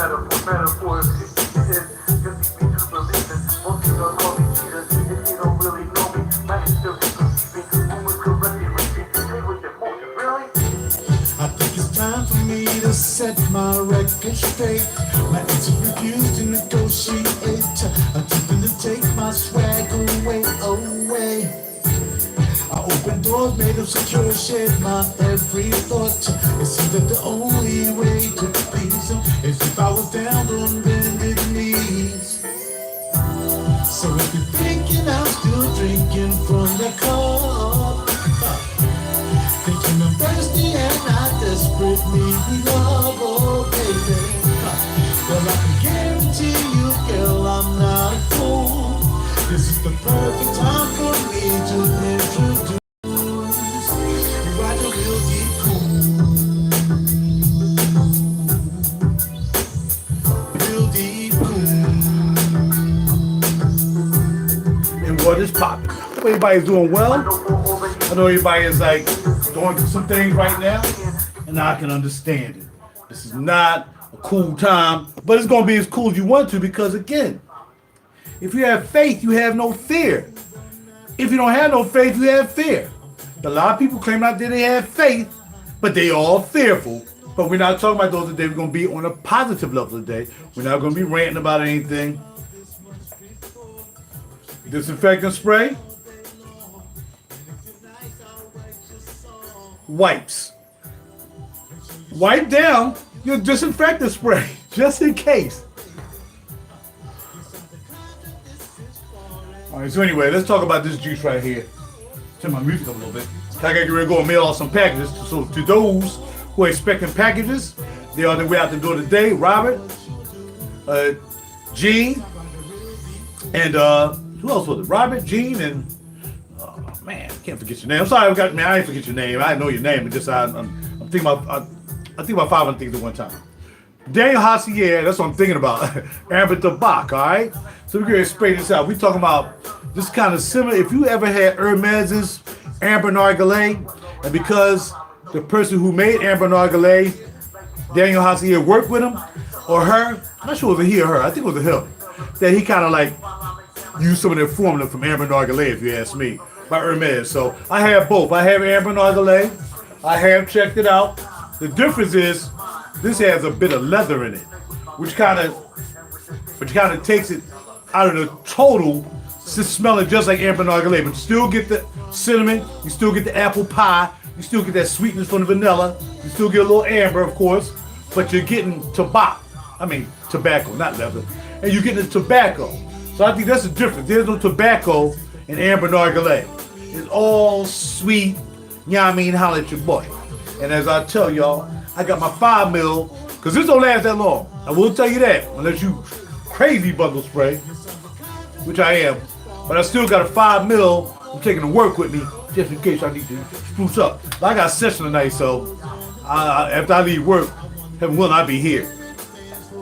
metaphor. Just be to believe it. Most people don't call me cheater. If you don't really know me, might still be perceiving. Rumors correctly repeat. Say with emotion, really? I think it's time for me to set my record straight. My agent refused to negotiate. I'm attempting to take my swag away. I opened doors made of secure shit, my every thought. It seemed that the only way to please him is if I was down on bended knees. So if you're thinking I'm still drinking from that cup, thinking I'm thirsty and I desperately need love, oh baby. Well, I can guarantee you, girl, I'm not a fool. This is the perfect time for me to introduce RaJuR Real Deep Cool. Real Deep Cool. And what is poppin'? Hope everybody's doing well. I know everybody is like going through some things right now, and I can understand it. This is not a cool time, but it's gonna be as cool as you want to, because again, if you have faith, you have no fear. If you don't have no faith, you have fear. A lot of people claim out there they have faith, but they all fearful. But we're not talking about those today. We're going to be on a positive level today. We're not going to be ranting about anything. Disinfectant spray. Wipes. Wipe down your disinfectant spray, just in case. All right, so anyway, let's talk about this juice right here. Turn my music up a little bit. I gotta get ready to go and mail out some packages. So to those who are expecting packages, they are on their way out the door today. Robert, Gene, and who else was it? Robert, Gene, and man, I can't forget your name. I'm sorry, I ain't forget your name. I know your name, but just I'm thinking about I think about 500 things at one time. Daniel Josier, that's what I'm thinking about. Ambra Tabac, all right? So we're going to explain this out. We're talking about this kind of similar. If you ever had Hermes's Ambra Nargilé, and because the person who made Ambra Nargilé, Daniel Josier, worked with him or her, I'm not sure it was a he or her, I think it was a him, that he kind of like used some of their formula from Ambra Nargilé, if you ask me, by Hermes. So I have both. I have Ambra Nargilé. I have checked it out. The difference is this has a bit of leather in it, which kind of takes it out of the total, smelling just like Ambra Nargilé, but you still get the cinnamon, you still get the apple pie, you still get that sweetness from the vanilla, you still get a little amber, of course, but you're getting tobacco, not leather, and you're getting the tobacco. So I think that's the difference. There's no tobacco in Ambra Nargilé. It's all sweet, you know what I mean, holla at your boy. And as I tell y'all, I got my 5 mil, because this don't last that long. I will tell you that, unless you crazy bundle spray, which I am. But I still got a 5 mil I'm taking to work with me, just in case I need to spruce up. But I got a session tonight, so after I leave work, heaven willing, I'll be here.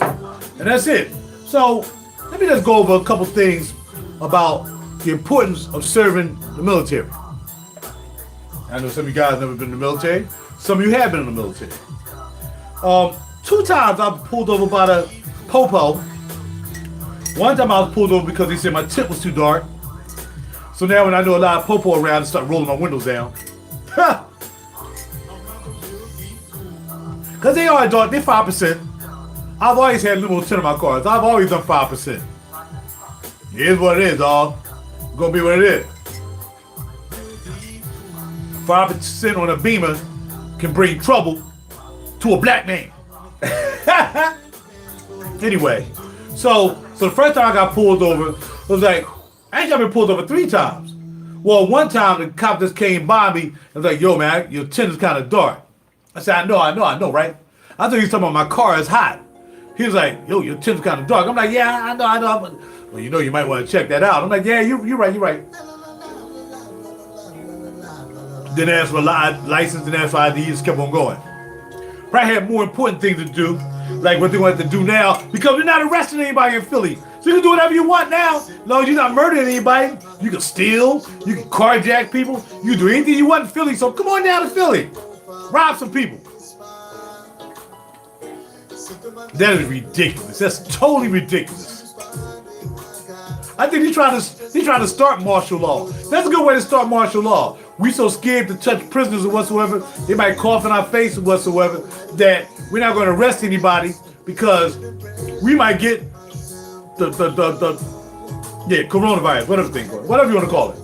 And that's it. So let me just go over a couple things about the importance of serving the military. I know some of you guys have never been in the military. Some of you have been in the military. 2 times I was pulled over by the popo. One time I was pulled over because they said my tip was too dark. So now when I know a lot of popo around, I start rolling my windows down. Because they are dark, they're 5%. I've always had limo tint in my cars. I've always done 5%. It is what it is, dog. It's gonna be what it is. 5% on a Beamer can bring trouble to a black man. Anyway, so the first time I got pulled over, it was like, actually I've been pulled over 3 times. Well, one time the cop just came by me and was like, yo man, your tint is kind of dark. I said, I know, right? I thought he was talking about my car is hot. He was like, yo, your tint's kind of dark. I'm like, yeah, I know. Well, you know, you might want to check that out. I'm like, yeah, you're right. Didn't ask for a license, didn't ask for ID, just kept on going. Probably had more important things to do, like what they want to do now, because we're not arresting anybody in Philly. So you can do whatever you want now, as long as you're not murdering anybody. You can steal, you can carjack people, you can do anything you want in Philly. So come on down to Philly, rob some people. That is ridiculous. That's totally ridiculous. I think he's trying to start martial law. That's a good way to start martial law. We so scared to touch prisoners or whatsoever, they might cough in our face or whatsoever, that we're not going to arrest anybody because we might get the coronavirus, whatever you want to call it.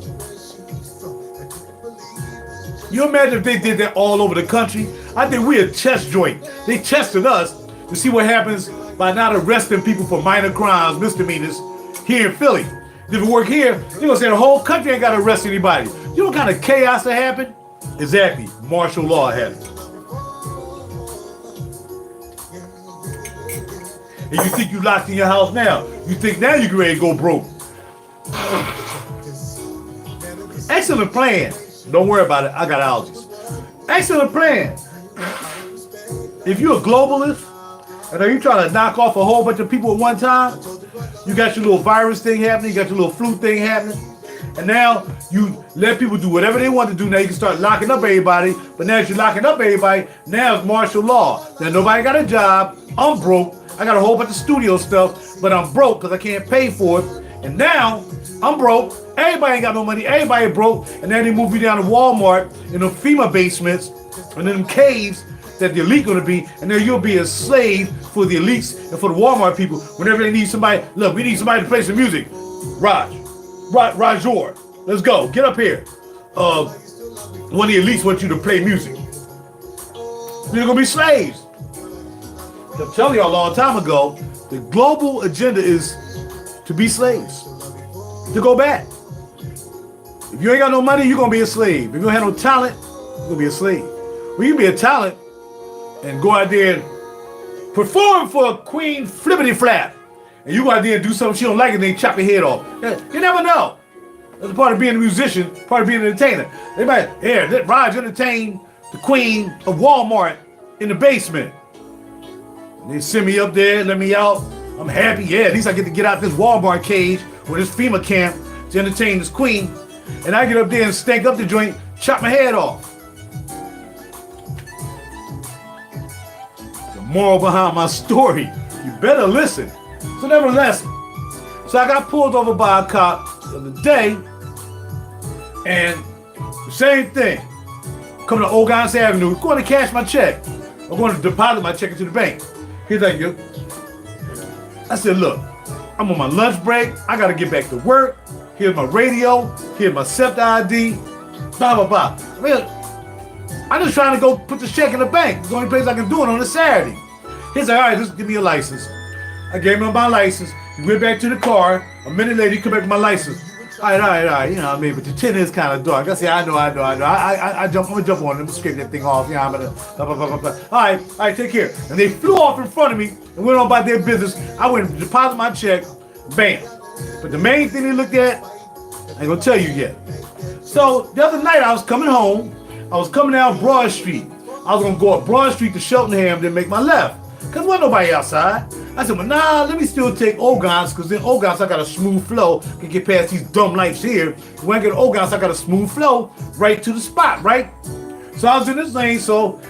You imagine if they did that all over the country? I think we're a test joint. They tested us to see what happens by not arresting people for minor crimes, misdemeanors, here in Philly. If it work here, they're gonna say the whole country ain't gotta arrest anybody. You know what kind of chaos that happened? Exactly, martial law happened. And you think you locked in your house now? You think now you can ready to go broke? Excellent plan. Don't worry about it. I got allergies. Excellent plan. If you're a globalist and are you trying to knock off a whole bunch of people at one time, you got your little virus thing happening, you got your little flu thing happening, and now you let people do whatever they want to do. Now you can start locking up everybody, but now that you're locking up everybody, now it's martial law. Now nobody got a job, I'm broke, I got a whole bunch of studio stuff, but I'm broke because I can't pay for it, and now I'm broke, everybody ain't got no money, everybody broke, and then they move you down to Walmart in them FEMA basements, and in them caves that the elite gonna be, and then you'll be a slave for the elites and for the Walmart people whenever they need somebody. Look, we need somebody to play some music. RaJuR, let's go, get up here. One of the elites want you to play music. You're gonna be slaves. I'm telling y'all a long time ago, the global agenda is to be slaves, to go back. If you ain't got no money, you're gonna be a slave. If you don't have no talent, you're gonna be a slave. Well, you can be a talent and go out there and perform for Queen Flippity Flap, and you go out there and do something she don't like and then chop your head off. You never know. That's a part of being a musician, part of being an entertainer. They might, here, let Raj entertain the Queen of Walmart in the basement. And they send me up there, let me out. I'm happy, yeah, at least I get to get out this Walmart cage or this FEMA camp to entertain this queen. And I get up there and stank up the joint, chop my head off. Moral behind my story, you better listen. So nevertheless, so I got pulled over by a cop the other day, and the same thing. Coming to Old Guns Avenue, going to cash my check. I'm going to deposit my check into the bank. He's like, yo. I said, look, I'm on my lunch break. I got to get back to work. Here's my radio. Here's my SEPT ID. Blah, blah, blah. I mean, I'm just trying to go put the check in the bank. It's the only place I can do it on a Saturday. He's like, all right, just give me a license. I gave him my license. He went back to the car. A minute later, he come back with my license. All right. You know what I mean? But the tin is kind of dark. I say, I know. I'm going to jump on him and scrape that thing off. You know, I'm going to blah, blah, blah, blah. All right, take care. And they flew off in front of me and went on about their business. I went and deposited my check. Bam. But the main thing they looked at, I ain't going to tell you yet. So the other night, I was coming home. I was coming down Broad Street. I was going to go up Broad Street to Cheltenham, then make my left. Because there wasn't nobody outside. I said, well, nah, let me still take Ogons, because in Ogons I got a smooth flow. Can get past these dumb lights here. When I get to Ogons, I got a smooth flow right to the spot, right? So I was in this lane, so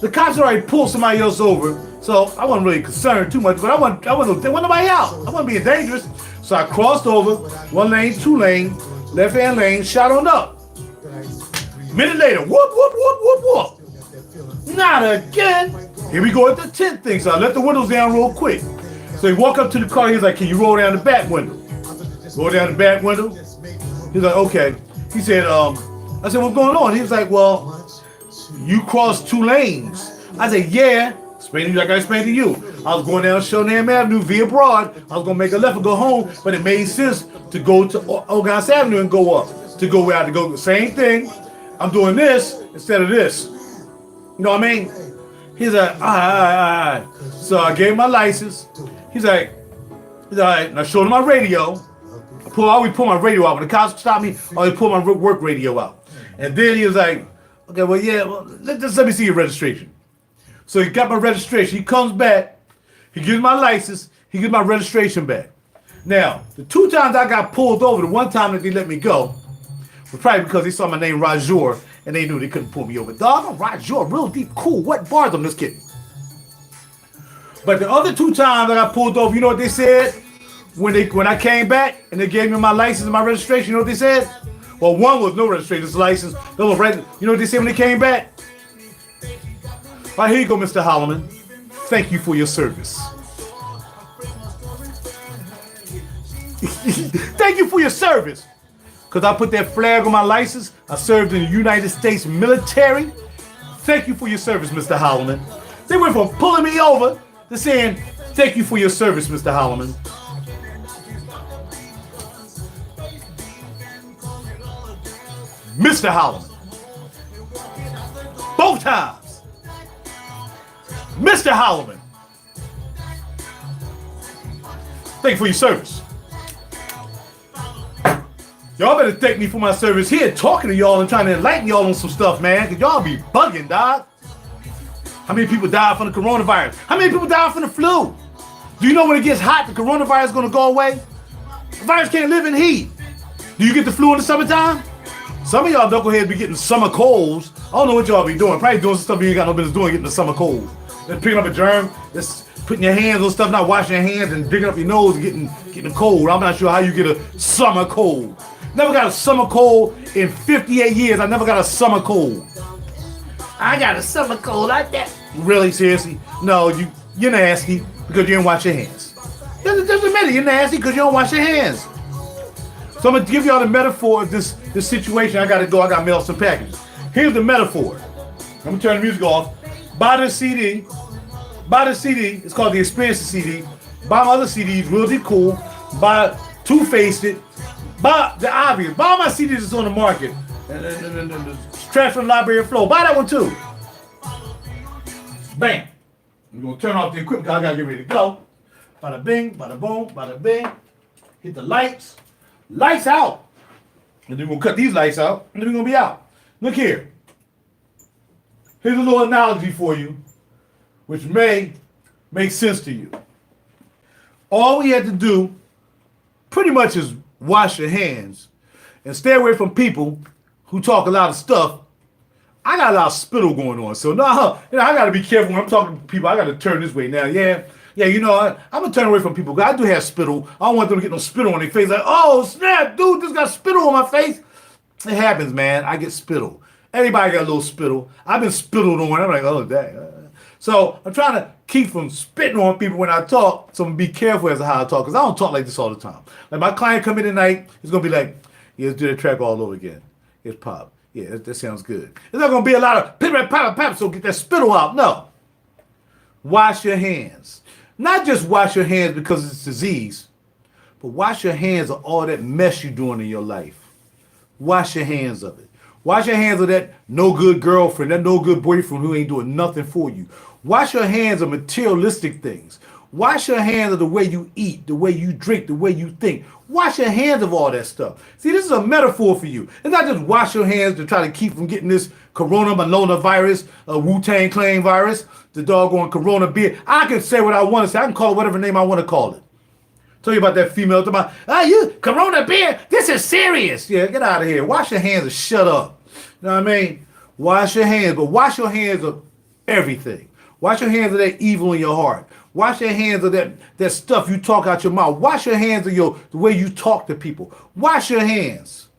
the cops already pulled somebody else over. So I wasn't really concerned too much, but there wasn't nobody out. I wasn't being dangerous. So I crossed over, 1 lane, 2 lane, left-hand lane, shot on up. Minute later, whoop, whoop, whoop, whoop, whoop. Not again. Here we go at the 10th thing. So I let the windows down real quick. So he walked up to the car. He's like, can you roll down the back window? Roll down the back window. He's like, okay. He said, I said, what's going on? He was like, well, you crossed 2 lanes. I said, yeah. Explain to you like I explained to you. I was going down Cheltenham Avenue via Broad. I was going to make a left and go home, but it made sense to go to Old Guns Avenue and go up. To go where I had to go. The same thing. I'm doing this instead of this. You know what I mean? He's like, all right. So I gave him my license. He's like, all right. And I showed him my radio. I always pull my radio out. When the cops stop me, I always pull my work radio out. And then he was like, okay, well, yeah, well, let me see your registration. So he got my registration. He comes back. He gives my license. He gives my registration back. Now, the 2 times I got pulled over, the 1 time that they let me go, was probably because they saw my name RaJuR and they knew they couldn't pull me over. Dog, I'm RaJuR, real deep, cool. What bars? I'm just kidding. But the other 2 times I got pulled over, you know what they said? When I came back and they gave me my license and my registration, you know what they said? Well, one was no registration, it's license. The other was right. You know what they said when they came back? All right, here you go, Mr. Holloman. Thank you for your service. Thank you for your service. Because I put that flag on my license. I served in the United States military. Thank you for your service, Mr. Holloman. They went from pulling me over to saying, thank you for your service, Mr. Holloman. Mr. Holloman. Both times. Mr. Holloman. Thank you for your service. Y'all better thank me for my service here, talking to y'all and trying to enlighten y'all on some stuff, man. Cause y'all be bugging, dog. How many people died from the coronavirus? How many people died from the flu? Do you know when it gets hot, the coronavirus is gonna go away? The virus can't live in heat. Do you get the flu in the summertime? Some of y'all knuckleheads be getting summer colds. I don't know what y'all be doing. Probably doing some stuff you ain't got no business doing, getting the summer cold. Just picking up a germ, just putting your hands on stuff, not washing your hands and digging up your nose and getting a cold. I'm not sure how you get a summer cold. Never got a summer cold in 58 years. I never got a summer cold. I got a summer cold like that. Really? Seriously? No, you're nasty because you didn't wash your hands. Just admit it, you're nasty because you don't wash your hands. So I'm going to give y'all the metaphor of this situation. I got to go. I got to mail some packages. Here's the metaphor. I'm going to turn the music off. Buy this CD. Buy the CD. It's called the Experience CD. Buy my other CDs. Really cool. Buy Two Faced It. Buy the obvious. Buy my CDs that's on the market. And Trash from the Library of Flow. Buy that one too. Bam. We're going to turn off the equipment because I got to get ready to go. Bada bing, bada boom, bada bing. Hit the lights. Lights out. And then we're going to cut these lights out. And then we're going to be out. Look here. Here's a little analogy for you, which may make sense to you. All we had to do pretty much is wash your hands and stay away from people who talk a lot of stuff. I got a lot of spittle going on. So now, I got to be careful when I'm talking to people. I got to turn this way now. Yeah, I'm going to turn away from people. I do have spittle. I don't want them to get no spittle on their face. Like, oh, snap, dude, this got spittle on my face. It happens, man. I get spittle. Everybody got a little spittle. I've been spittled on. I'm like, oh, dang. So I'm trying to keep from spitting on people when I talk. So I'm going to be careful as to how I talk. Because I don't talk like this all the time. Like my client come in tonight, he's going to be like, yeah, let's do the track all over again. Here's pop. Yeah, that sounds good. There's not going to be a lot of pip, so get that spittle out. No. Wash your hands. Not just wash your hands because it's disease, but wash your hands of all that mess you're doing in your life. Wash your hands of it. Wash your hands of that no good girlfriend, that no good boyfriend who ain't doing nothing for you. Wash your hands of materialistic things. Wash your hands of the way you eat, the way you drink, the way you think. Wash your hands of all that stuff. See, this is a metaphor for you. It's not just wash your hands to try to keep from getting this coronavirus, Wu-Tang Clan virus, the doggone corona beer. I can say what I want to say. I can call it whatever name I want to call it. Tell you about that female talking about, you corona beer, this is serious. Yeah, get out of here. Wash your hands and shut up. You know what I mean? Wash your hands, but wash your hands of everything. Wash your hands of that evil in your heart. Wash your hands of that stuff you talk out your mouth. Wash your hands of the way you talk to people. Wash your hands.